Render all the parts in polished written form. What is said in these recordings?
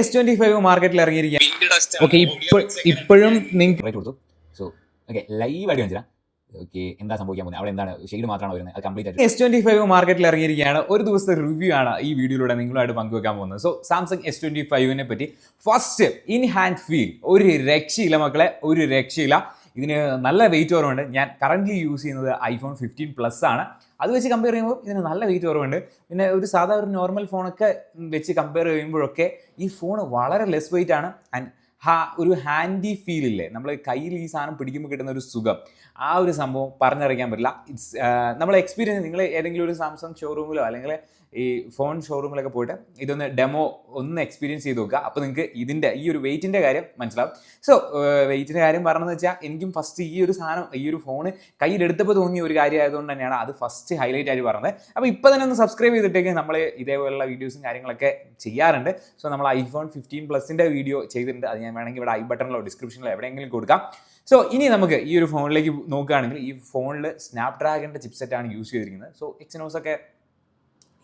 S25 മാർക്കറ്റിൽ ഇറങ്ങിയിരിക്കുകയാണ്. Okay, ഇപ്പോഴും നിങ്ങൾക്ക് റേറ്റ് കൊടുത്തു. സോ ഓക്കെ, ലൈവ് ആയിട്ട് കാണിച്ചാൽ ഓക്കെ എന്താ സംഭവിക്കാൻ പോകുന്നത്, അവിടെ എന്താണ് ഷെയ്ഡ് മാത്രമാണ് വരുന്നത്, അത് കംപ്ലീറ്റ് ആയിട്ട് S25 മാർക്കറ്റിൽ ഇറങ്ങിയിരിക്കുകയാണ്. ഒരു ദിവസത്തെ റിവ്യൂ ആണ് ഈ വീഡിയോയിലൂടെ നിങ്ങളുമായിട്ട് പങ്കുവെക്കാൻ പോകുന്നത്. സോ സാംസങ് S25 പറ്റി ഫസ്റ്റ് ഇൻ ഹാൻഡ് ഫീൽ ഒരു രക്ഷയില്ല മക്കളെ, ഒരു രക്ഷയില്ല. ഇതിന് നല്ല വെയിറ്റ് കുറവുണ്ട്. ഞാൻ കറൻ്റ്ലി യൂസ് ചെയ്യുന്നത് iPhone 15 Plus ആണ്. അത് വെച്ച് കമ്പയർ ചെയ്യുമ്പോൾ ഇതിന് നല്ല വെയിറ്റ് കുറവുണ്ട്. പിന്നെ ഒരു സാധാ ഒരു നോർമൽ ഫോണൊക്കെ വെച്ച് കമ്പയർ ചെയ്യുമ്പോഴൊക്കെ ഈ ഫോൺ വളരെ ലെസ് വെയിറ്റ് ആണ്. ആൻഡ് ഒരു ഹാൻഡി ഫീൽ ഇല്ലേ, നമ്മൾ കയ്യിൽ ഈ സാധനം പിടിക്കുമ്പോൾ കിട്ടുന്ന ഒരു സുഖം, ആ ഒരു സംഭവം പറഞ്ഞറിയിക്കാൻ പറ്റില്ല. ഇറ്റ്സ് നമ്മൾ എക്സ്പീരിയൻസ്, നിങ്ങൾ ഏതെങ്കിലും ഒരു സാംസങ് ഷോറൂമിലോ അല്ലെങ്കിൽ ഈ ഫോൺ ഷോറൂമിലൊക്കെ പോയിട്ട് ഇതൊന്ന് ഡെമോ ഒന്ന് എക്സ്പീരിയൻസ് ചെയ്ത് നോക്കുക. അപ്പോൾ നിങ്ങൾക്ക് ഇതിൻ്റെ ഈ ഒരു വെയിറ്റിൻ്റെ കാര്യം മനസ്സിലാവും. സോ വെയിറ്റിൻ്റെ കാര്യം പറഞ്ഞതെന്ന് വെച്ചാൽ എനിക്കും ഫസ്റ്റ് ഈ ഒരു സാധനം, ഈ ഒരു ഫോൺ കയ്യിലെടുത്തപ്പോൾ തോന്നിയ ഒരു കാര്യം ആയതുകൊണ്ട് തന്നെയാണ് അത് ഫസ്റ്റ് ഹൈലൈറ്റ് ആയിട്ട് പറഞ്ഞത്. അപ്പോൾ ഇപ്പോൾ തന്നെ ഒന്ന് സബ്സ്ക്രൈബ് ചെയ്തിട്ടേക്ക് നമ്മൾ ഇതേപോലുള്ള വീഡിയോസും കാര്യങ്ങളൊക്കെ ചെയ്യാറുണ്ട്. സോ നമ്മൾ iPhone 15 വീഡിയോ ചെയ്തിട്ടുണ്ട്. അത് ഞാൻ വേണമെങ്കിൽ ഇവിടെ ഐ ബട്ടണിലോ ഡിസ്ക്രിപ്ഷനിലോ എവിടെയെങ്കിലും കൊടുക്കാം. സോ ഇനി നമുക്ക് ഈ ഒരു ഫോണിലേക്ക് നോക്കുകയാണെങ്കിൽ ഈ ഫോണിൽ സ്നാപ്ഡ്രാഗണിൻ്റെ ചിപ്സെറ്റാണ് യൂസ് ചെയ്തിരിക്കുന്നത്. സോ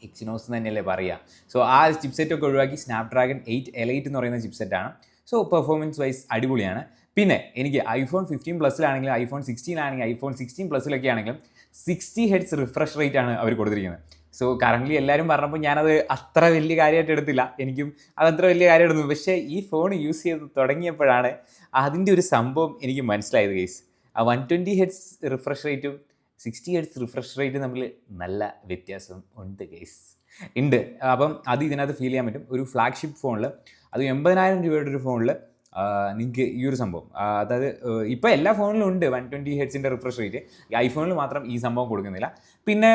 എക്സിനോസ് തന്നെയല്ലേ പറയുക. സോ ആ ചിപ്സെറ്റൊക്കെ ഒഴിവാക്കി സ്നാപ്ഡ്രാഗൺ 8 എന്ന് പറയുന്ന ചിപ്സെറ്റാണ്. സോ പെർഫോമൻസ് വൈസ് അടിപൊളിയാണ്. പിന്നെ എനിക്ക് iPhone 15 iPhone 16 iPhone 16 ആണെങ്കിലും 60 Hz റിഫ്രഷ് റേറ്റ് ആണ് അവർ കൊടുത്തിരിക്കുന്നത്. സോ കറൻ്റ്ലി എല്ലാവരും പറഞ്ഞപ്പോൾ ഞാനത് അത്ര വലിയ കാര്യമായിട്ട് എടുത്തില്ല, എനിക്കും അതത്ര വലിയ കാര്യം എടുത്തു. പക്ഷേ ഈ ഫോൺ യൂസ് ചെയ്ത് തുടങ്ങിയപ്പോഴാണ് അതിൻ്റെ ഒരു സംഭവം എനിക്ക് മനസ്സിലായത് ഗൈസ്. ആ 120 Hz റിഫ്രഷ് റേറ്റും 60 Hz റിഫ്രഷ് റേറ്റ് തമ്മിൽ നല്ല വ്യത്യാസം ഉണ്ട് ഗൈസ്, ഉണ്ട്. അപ്പം അത് ഇതിനകത്ത് ഫീൽ ചെയ്യാൻ പറ്റും. ഒരു ഫ്ലാഗ്ഷിപ്പ് ഫോണിൽ, അത് 80,000 രൂപയുടെ ഒരു ഫോണിൽ നിങ്ങൾക്ക് ഈ ഒരു സംഭവം, അതായത് ഇപ്പോൾ എല്ലാ ഫോണിലും ഉണ്ട് 120 Hz റിഫ്രഷ് റേറ്റ്. ഈ ഐഫോണിൽ മാത്രം ഈ സംഭവം കൊടുക്കുന്നില്ല. പിന്നെ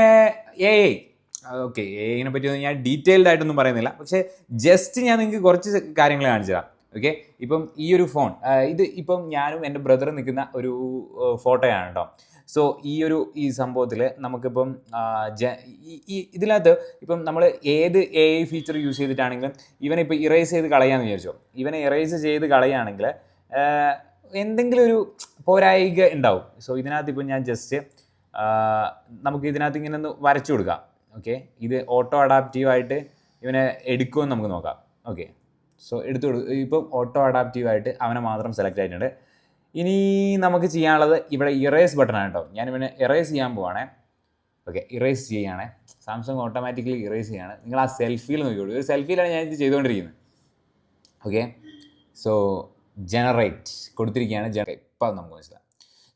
ഓക്കെ, എഐനെ പറ്റി ഞാൻ ഡീറ്റെയിൽഡ് ആയിട്ടൊന്നും പറയുന്നില്ല, പക്ഷേ ജസ്റ്റ് ഞാൻ നിങ്ങൾക്ക് കുറച്ച് കാര്യങ്ങൾ കാണിച്ചു തരാം. ഓക്കെ, ഇപ്പം ഈ ഒരു ഫോൺ, ഇത് ഇപ്പം ഞാനും എൻ്റെ ബ്രദറും നിൽക്കുന്ന ഒരു ഫോട്ടോയാണ് കേട്ടോ. സോ ഈ സംഭവത്തിൽ നമുക്കിപ്പം ഇതിനകത്ത് ഇപ്പം നമ്മൾ ഏത് AI ഫീച്ചർ യൂസ് ചെയ്തിട്ടാണെങ്കിലും ഇവനെ ഇപ്പോൾ ഇറേസ് ചെയ്ത് കളയാമെന്ന് വിചാരിച്ചോ. ഇവനെ ഇറേസ് ചെയ്ത് കളയുകയാണെങ്കിൽ എന്തെങ്കിലും ഒരു പോരായിക ഉണ്ടാവും. സോ ഇതിനകത്ത് ഇപ്പം ഞാൻ ജസ്റ്റ് നമുക്ക് ഇതിനകത്ത് ഇങ്ങനെ ഒന്ന് വരച്ചു കൊടുക്കാം. ഓക്കെ, ഇത് ഓട്ടോ അഡാപ്റ്റീവായിട്ട് ഇവനെ എടുക്കുമെന്ന് നമുക്ക് നോക്കാം. ഓക്കെ, സോ ഇപ്പം ഓട്ടോ അഡാപ്റ്റീവായിട്ട് അവനെ മാത്രം സെലക്ട് ആയിട്ടുണ്ട്. ഇനി നമുക്ക് ചെയ്യാനുള്ളത് ഇവിടെ ഇറേസ് ബട്ടണാണ് കേട്ടോ. ഞാൻ ഇവനെ ഇറേസ് ചെയ്യാൻ പോവാണേ. ഓക്കെ, ഇറേസ് ചെയ്യുകയാണേ. സാംസങ് ഓട്ടോമാറ്റിക്കലി ഇറേസ് ചെയ്യാണ്. നിങ്ങൾ ആ സെൽഫിയിൽ നോക്കിക്കോളൂ. ഒരു സെൽഫിയിലാണ് ഞാൻ ഇത് ചെയ്തുകൊണ്ടിരിക്കുന്നത്. ഓക്കെ, സോ ജനറേറ്റ് കൊടുത്തിരിക്കുകയാണ്. ഇപ്പം നമുക്ക് മനസ്സിലാവും.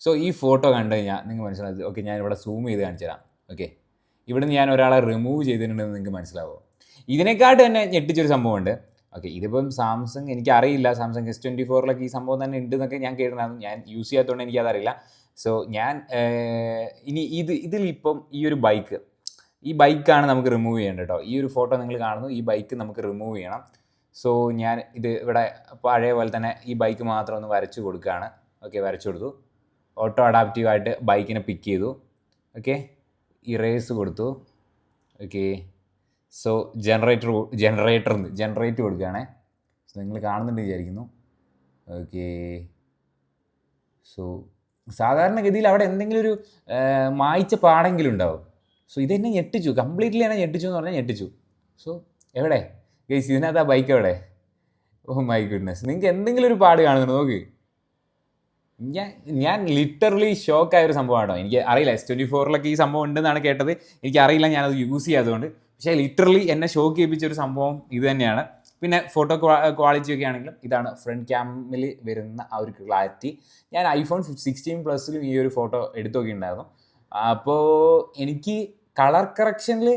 സോ ഈ ഫോട്ടോ കണ്ടു കഴിഞ്ഞാൽ നിങ്ങൾ മനസ്സിലാവും. ഓക്കെ, ഞാൻ ഇവിടെ സൂം ചെയ്ത് കാണിച്ചു തരാം. ഓക്കെ, ഇവിടുന്ന് ഞാൻ ഒരാളെ റിമൂവ് ചെയ്തിട്ടുണ്ടെന്ന് നിങ്ങൾക്ക് മനസ്സിലാവുമോ? ഇതിനെക്കാട്ട് തന്നെ ഞെട്ടിച്ചൊരു സംഭവമുണ്ട്. ഓക്കെ, ഇതിപ്പം സാംസങ് എനിക്കറിയില്ല, സാംസങ് S24 ഈ സംഭവം തന്നെ ഉണ്ട് എന്നൊക്കെ ഞാൻ കേട്ടിട്ടുണ്ടായിരുന്നു. ഞാൻ യൂസ് ചെയ്യാത്തതുകൊണ്ട് എനിക്കതറിയില്ല. സോ ഞാൻ ഇതിലിപ്പം ഈ ഒരു ഈ ബൈക്കാണ് നമുക്ക് റിമൂവ് ചെയ്യേണ്ടത് കേട്ടോ. ഈ ഒരു ഫോട്ടോ നിങ്ങൾ കാണുന്നു, ഈ ബൈക്ക് നമുക്ക് റിമൂവ് ചെയ്യണം. സോ ഞാൻ ഇത് ഇവിടെ പഴയ പോലെ തന്നെ ഈ ബൈക്ക് മാത്രം ഒന്ന് വരച്ചു കൊടുക്കുകയാണ്. ഓക്കെ, വരച്ചു കൊടുത്തു. ഓട്ടോ അഡാപ്റ്റീവായിട്ട് ബൈക്കിനെ പിക്ക് ചെയ്തു. ഓക്കെ, ഇറേസ് കൊടുത്തു. ഓക്കെ, സോ ജനറേറ്റ് കൊടുക്കുകയാണേ. സോ നിങ്ങൾ കാണുന്നുണ്ട് വിചാരിക്കുന്നു. ഓക്കെ, സോ സാധാരണഗതിയിൽ അവിടെ എന്തെങ്കിലും ഒരു മായ്ച്ച പാടെങ്കിലും ഉണ്ടാവും. സോ ഇതെന്നെ ഞെട്ടിച്ചു, കംപ്ലീറ്റ്ലി എന്നെ ഞെട്ടിച്ചു എന്ന് പറഞ്ഞാൽ ഞെട്ടിച്ചു. സോ എവിടെ ഗൈസ്, ഇതിനകത്ത് ആ ബൈക്ക് എവിടെ? ഓ മൈ ഗുഡ്നസ്, നിങ്ങൾക്ക് എന്തെങ്കിലും ഒരു പാട് കാണുന്നുണ്ട് നോക്ക്. ഞാൻ ലിറ്ററലി ഷോക്കായൊരു സംഭവമാണോ. എനിക്ക് അറിയില്ല, S24 ഈ സംഭവം ഉണ്ടെന്നാണ് കേട്ടത്. എനിക്കറിയില്ല, ഞാനത് യൂസ് ചെയ്യാത്തതുകൊണ്ട്. പക്ഷേ ലിറ്ററലി എന്നെ ഷോക്ക് ചെയ്യിപ്പിച്ചൊരു സംഭവം ഇത് തന്നെയാണ്. പിന്നെ ഫോട്ടോ ക്വാളിറ്റി ഒക്കെ ആണെങ്കിലും ഇതാണ് ഫ്രണ്ട് ക്യാമിൽ വരുന്ന ആ ഒരു ക്ലാരിറ്റി. ഞാൻ iPhone 16 ഈ ഒരു ഫോട്ടോ എടുത്തു നോക്കിയിട്ടുണ്ടായിരുന്നു. അപ്പോൾ എനിക്ക് കളർ കറക്ഷനിൽ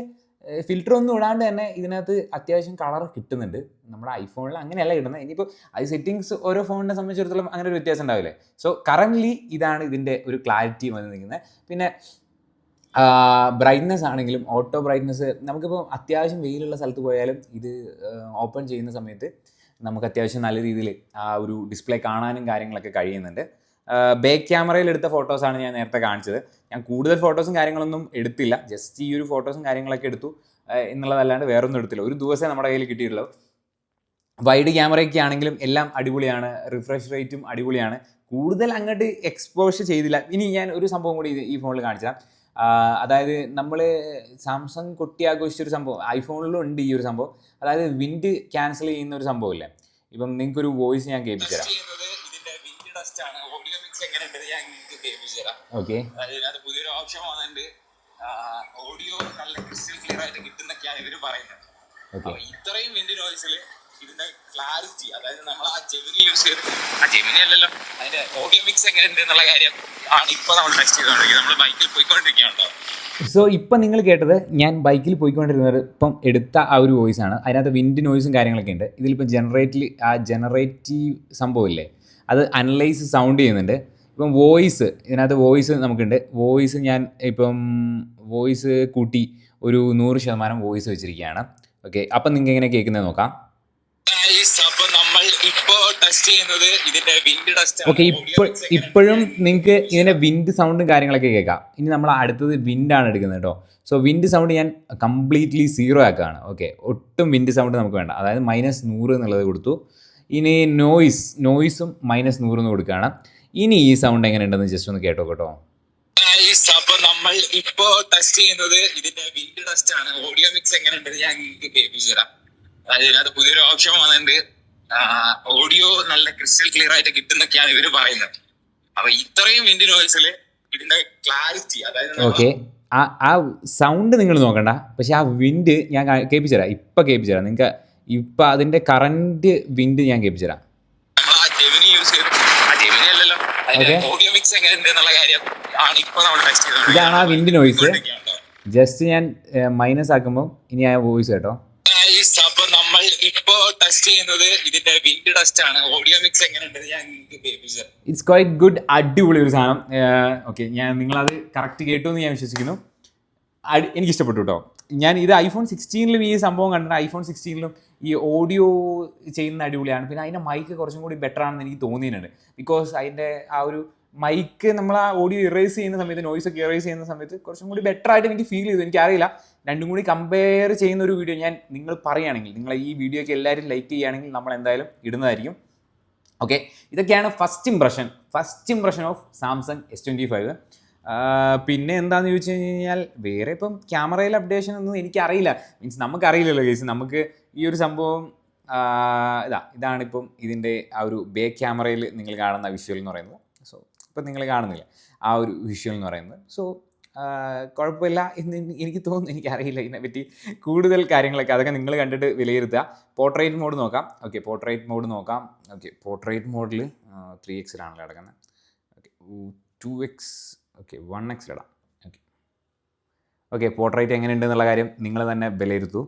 ഫിൽറ്റർ ഒന്നും ഇടാണ്ട് തന്നെ ഇതിനകത്ത് അത്യാവശ്യം കളർ കിട്ടുന്നുണ്ട്. നമ്മുടെ ഐഫോണിൽ അങ്ങനെയല്ല കിട്ടുന്നത്. ഇനിയിപ്പോൾ അത് സെറ്റിങ്സ് ഓരോ ഫോണിനെ സംബന്ധിച്ചിടത്തോളം അങ്ങനെ ഒരു വ്യത്യാസം ഉണ്ടാവില്ലേ. സോ കറൻ്റ്ലി ഇതാണ് ഇതിൻ്റെ ഒരു ക്ലാരിറ്റി വന്ന് നിൽക്കുന്നത്. പിന്നെ ബ്രൈറ്റ്നസ് ആണെങ്കിലും ഓട്ടോ ബ്രൈറ്റ്നസ്, നമുക്കിപ്പോൾ അത്യാവശ്യം വെയിലുള്ള സ്ഥലത്ത് പോയാലും ഇത് ഓപ്പൺ ചെയ്യുന്ന സമയത്ത് നമുക്ക് അത്യാവശ്യം നല്ല രീതിയിൽ ആ ഒരു ഡിസ്പ്ലേ കാണാനും കാര്യങ്ങളൊക്കെ കഴിയുന്നുണ്ട്. ബാക്ക് ക്യാമറയിൽ എടുത്ത ഫോട്ടോസാണ് ഞാൻ നേരത്തെ കാണിച്ചത്. ഞാൻ കൂടുതൽ ഫോട്ടോസും കാര്യങ്ങളൊന്നും എടുത്തില്ല, ജസ്റ്റ് ഈ ഒരു ഫോട്ടോസും കാര്യങ്ങളൊക്കെ എടുത്തു എന്നുള്ളതല്ലാണ്ട് വേറൊന്നും എടുത്തില്ല. ഒരു ദിവസമേ നമ്മുടെ കയ്യിൽ കിട്ടിയിട്ടുള്ളൂ. വൈഡ് ക്യാമറയൊക്കെ ആണെങ്കിലും എല്ലാം അടിപൊളിയാണ്, റിഫ്രഷ് റേറ്റും അടിപൊളിയാണ്. കൂടുതൽ അങ്ങോട്ട് എക്സ്പോഷർ ചെയ്തില്ല. ഇനി ഞാൻ ഒരു സംഭവം കൂടി ഈ ഫോണിൽ കാണിച്ചാൽ, അതായത് നമ്മൾ സാംസങ് കൊട്ടി ആഘോഷിച്ചൊരു സംഭവം ഐഫോണിലും ഉണ്ട് ഈ ഒരു സംഭവം. അതായത് വിൻഡ് ക്യാൻസൽ ചെയ്യുന്ന ഒരു സംഭവമില്ലേ. ഇപ്പം നിങ്ങൾക്കൊരു വോയിസ് ഞാൻ കേൾപ്പിച്ചു തരാം. ഓക്കെ, പുതിയൊരു ഓപ്ഷൻ വന്നിട്ടുണ്ട്. ഓഡിയോ നല്ല ക്രിസ്റ്റൽ ക്ലിയർ ആയിട്ട് കിട്ടുന്നൊക്കെയാണ് ഇവര് പറയുന്നത്. ഇത്രയും വിൻഡ് നോയ്സിൽ ഇതിന്റെ ക്ലാരിറ്റി, അതായത് നമ്മൾ ആ ജെമിനി യൂസ് ചെയ്ത് ആ ജെമിനി അല്ലല്ലോ അതിന്റെ ഓഡിയോ മിക്സ് എങ്ങനെയുണ്ട് എന്നുള്ള കാര്യം ആണ് ഇപ്പൊ നമ്മൾ ടെസ്റ്റ് ചെയ്തുകൊണ്ടിരിക്കുന്നത്. നമ്മൾ ബൈക്കിൽ പോയിക്കൊണ്ടിരിക്കുകയാണോ. സോ ഇപ്പം നിങ്ങൾ കേട്ടത് ഞാൻ ബൈക്കിൽ പോയിക്കൊണ്ടിരുന്നത് ഇപ്പം എടുത്ത ആ ഒരു വോയിസ് ആണ്. അതിനകത്ത് വിൻഡ് നോയ്സും കാര്യങ്ങളൊക്കെ ഉണ്ട്. ഇതിലിപ്പം ജനറേറ്റീവ് സംഭവമില്ലേ, അത് അനലൈസ് സൗണ്ട് ചെയ്യുന്നുണ്ട്. ഇപ്പം വോയിസ്, ഇതിനകത്ത് വോയിസ് നമുക്കുണ്ട്. വോയിസ് ഞാൻ ഇപ്പം വോയിസ് കൂട്ടി ഒരു 100% വോയിസ് വെച്ചിരിക്കുകയാണ്. ഓക്കെ, അപ്പം നിങ്ങൾക്ക് എങ്ങനെ കേൾക്കുന്നത് നോക്കാം. ഓക്കെ, ഇപ്പോഴും നിങ്ങൾക്ക് ഇതിൻ്റെ വിൻഡ് സൗണ്ടും കാര്യങ്ങളൊക്കെ കേൾക്കാം. ഇനി നമ്മൾ അടുത്തത് വിൻഡാണ് എടുക്കുന്നത് കേട്ടോ. സോ വിൻഡ് സൗണ്ട് ഞാൻ കംപ്ലീറ്റ്ലി 0 ആക്കുകയാണ്. ഓക്കെ, ഒട്ടും വിൻഡ് സൗണ്ട് നമുക്ക് വേണ്ട. അതായത് -100 എന്നുള്ളത് കൊടുത്തു. ഇനി നോയ്സും -100 എന്ന് കൊടുക്കുകയാണ്. ഇനി ഈ സൗണ്ട് എങ്ങനെ ഉണ്ടെന്ന് ജസ്റ്റ് ഒന്ന് കേട്ടോ കേട്ടോ. നമ്മൾ ഇപ്പോ ടെസ്റ്റ് ചെയ്യുന്നത് ഇതിന്റെ വിൻഡ് ടെസ്റ്റ് ആണ്. ഓഡിയോ മിക്സ് എങ്ങനെ ഉണ്ട് ഞാൻ കേൾപ്പിച്ചു തരാം. അതിനകത്ത് പുതിയൊരു ഓപ്ഷൻ വന്നിട്ടുണ്ട്. ഓഡിയോ നല്ല ക്രിസ്റ്റൽ ക്ലിയർ ആയിട്ട് കിട്ടുന്നൊക്കെയാണ് ഇവര് പറയുന്നത്. അപ്പൊ ഇത്രയും വിൻഡ് നോയ്സിൽ ഇതിന്റെ ക്ലാരിറ്റി, അതായത് ഓക്കെ, ആ സൗണ്ട് നിങ്ങൾ നോക്കണ്ട, പക്ഷെ ആ വിൻഡ് ഞാൻ കേൾപ്പിച്ചു തരാം. ഇപ്പൊ കേൾപ്പിച്ചു തരാം നിങ്ങൾക്ക്. ഇപ്പൊ അതിന്റെ കറന്റ് വിൻഡ് ഞാൻ കേൾപ്പിച്ചു തരാം. നമ്മൾ ആ ജെമിനി യൂസ് ചെയ്ത് ആ ജെമിനി അല്ലല്ലോ അതിന്റെ ഓഡിയോ മിക്സ് എങ്ങനെ ഉണ്ട് എന്നുള്ള കാര്യം ആണ് ഇപ്പൊ നമ്മൾ ടെസ്റ്റ് ചെയ്തത്. ഇതാണ് ആ വിൻഡ് നോയ്സ്. ജസ്റ്റ് ഞാൻ മൈനസ് ആക്കുമ്പോൾ ഇനി ആ വോയിസ് കേട്ടോ. നമ്മൾ ഇപ്പോ ടെസ്റ്റ് ചെയ്യുന്നത് ഇതിന്റെ വിൻഡ് ടെസ്റ്റ് ആണ്. ഓഡിയോ മിക്സ് എങ്ങനെ ഉണ്ട് ഞാൻ കേൾപ്പിച്ചു തരാം. ഇറ്റ്സ് ക്വൈറ്റ് ഗുഡ്, അടിപൊളി ഒരു സാധനം. ഓക്കെ, നിങ്ങളത് കറക്റ്റ് കേട്ടു എന്ന് ഞാൻ വിശ്വസിക്കുന്നു. എനിക്കിഷ്ടപ്പെട്ടു കേട്ടോ. ഞാൻ ഇത് iPhone 16 ഈ സംഭവം കണ്ടിട്ട് iPhone 16 ഈ ഓഡിയോ ചെയ്യുന്ന അടിപൊളിയാണ്. പിന്നെ അതിൻ്റെ മൈക്ക് കുറച്ചും കൂടി ബെറ്റർ ആണെന്ന് എനിക്ക് തോന്നിയിട്ടുണ്ട്. ബിക്കോസ് അതിൻ്റെ ആ ഒരു മൈക്ക് നമ്മൾ ആ ഓഡിയോ ഇറേസ് ചെയ്യുന്ന സമയത്ത്, നോയ്സ് ഒക്കെ ഇറേസ് ചെയ്യുന്ന സമയത്ത് കുറച്ചും കൂടി ബെറ്റർ ആയിട്ട് എനിക്ക് ഫീൽ ചെയ്തു. എനിക്കറിയില്ല, രണ്ടും കൂടി കമ്പയർ ചെയ്യുന്ന ഒരു വീഡിയോ നിങ്ങൾ പറയുകയാണെങ്കിൽ, നിങ്ങൾ ഈ വീഡിയോയ്ക്ക് എല്ലാവരും ലൈക്ക് ചെയ്യുകയാണെങ്കിൽ നമ്മൾ എന്തായാലും ഇടുന്നതായിരിക്കും. ഓക്കെ, ഇതൊക്കെയാണ് first impression of Samsung S25. പിന്നെ എന്താണെന്ന് ചോദിച്ചു കഴിഞ്ഞാൽ വേറെ ഇപ്പം ക്യാമറയിൽ അപ്ഡേഷൻ ഒന്നും എനിക്കറിയില്ല. മീൻസ് നമുക്കറിയില്ലല്ലോ കേസ്. നമുക്ക് ഈ ഒരു സംഭവം ഇതാണിപ്പം ഇതിൻ്റെ ആ ഒരു ബാക്ക് ക്യാമറയിൽ നിങ്ങൾ കാണുന്ന വിഷ്വൽ എന്ന് പറയുന്നത്. സോ ഇപ്പം നിങ്ങൾ കാണുന്നില്ല ആ ഒരു വിഷ്വൽ എന്ന് പറയുന്നത്. സോ കുഴപ്പമില്ല എന്ന് എനിക്ക് തോന്നുന്നു. എനിക്കറിയില്ല ഇതിനെപ്പറ്റി കൂടുതൽ കാര്യങ്ങളൊക്കെ. അതൊക്കെ നിങ്ങൾ കണ്ടിട്ട് വിലയിരുത്തുക. പോർട്രേറ്റ് മോഡ് നോക്കാം. ഓക്കെ, പോർട്രേറ്റ് മോഡിൽ 3x-ലാണല്ലോ കിടക്കുന്നത്. ഓക്കെ, 2x, ഓക്കെ 1x-ലിടാം. ഓക്കെ, പോർട്രേറ്റ് എങ്ങനെയുണ്ട് എന്നുള്ള കാര്യം നിങ്ങൾ തന്നെ വിലയിരുത്തൂ.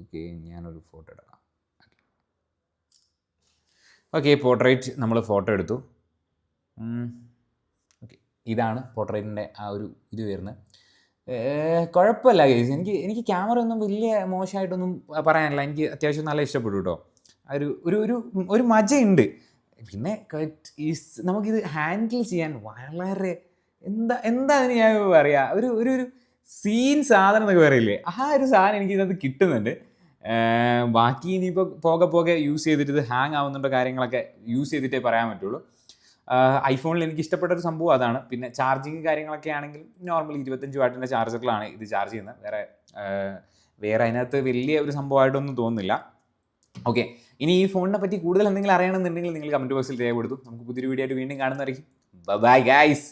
ഓക്കെ, ഞാനൊരു ഫോട്ടോ എടുക്കാം. ഓക്കെ, പോർട്രേറ്റ് നമ്മൾ ഫോട്ടോ എടുത്തു. ഓക്കെ, ഇതാണ് പോർട്രേറ്റിൻ്റെ ആ ഒരു ഇത് വരുന്നത്. കുഴപ്പമില്ല ഗൈസ്. എനിക്ക് ക്യാമറ ഒന്നും വലിയ മോശമായിട്ടൊന്നും പറയാനില്ല. എനിക്ക് അത്യാവശ്യം നല്ല ഇഷ്ടപ്പെട്ടു കേട്ടോ. ഒരു മജയുണ്ട്. പിന്നെ നമുക്കിത് ഹാൻഡിൽ ചെയ്യാൻ വളരെ എന്താ അതിന് ഞാൻ പറയുക, ഒരു സീൻ സാധനം എന്നൊക്കെ പറയില്ലേ, ആ ഒരു സാധനം എനിക്കിതിനകത്ത് കിട്ടുന്നുണ്ട്. ബാക്കി ഇനിയിപ്പോൾ പോകെ യൂസ് ചെയ്തിട്ട് ഇത് ഹാങ് ആവുന്നുണ്ടോ കാര്യങ്ങളൊക്കെ യൂസ് ചെയ്തിട്ടേ പറയാൻ പറ്റുള്ളൂ. ഐഫോണിൽ എനിക്ക് ഇഷ്ടപ്പെട്ടൊരു സംഭവം അതാണ്. പിന്നെ ചാർജിങ് കാര്യങ്ങളൊക്കെ ആണെങ്കിൽ നോർമൽ 25 വാട്ടിൻ്റെ ചാർജറിലാണ് ഇത് ചാർജ് ചെയ്യുന്നത്. വേറെ അതിനകത്ത് വലിയ ഒരു സംഭവമായിട്ടൊന്നും തോന്നുന്നില്ല. ഓക്കെ, ഇനി ഈ ഫോണിനെ പറ്റി കൂടുതൽ എന്തെങ്കിലും അറിയണമെന്നുണ്ടെങ്കിൽ നിങ്ങൾ കമൻറ്റ് ബോക്സിൽ രേഖപ്പെടുത്തു. നമുക്ക് പുതിയൊരു വീഡിയോ ആയിട്ട് വീണ്ടും കാണുന്നതായിരിക്കും. Bye guys.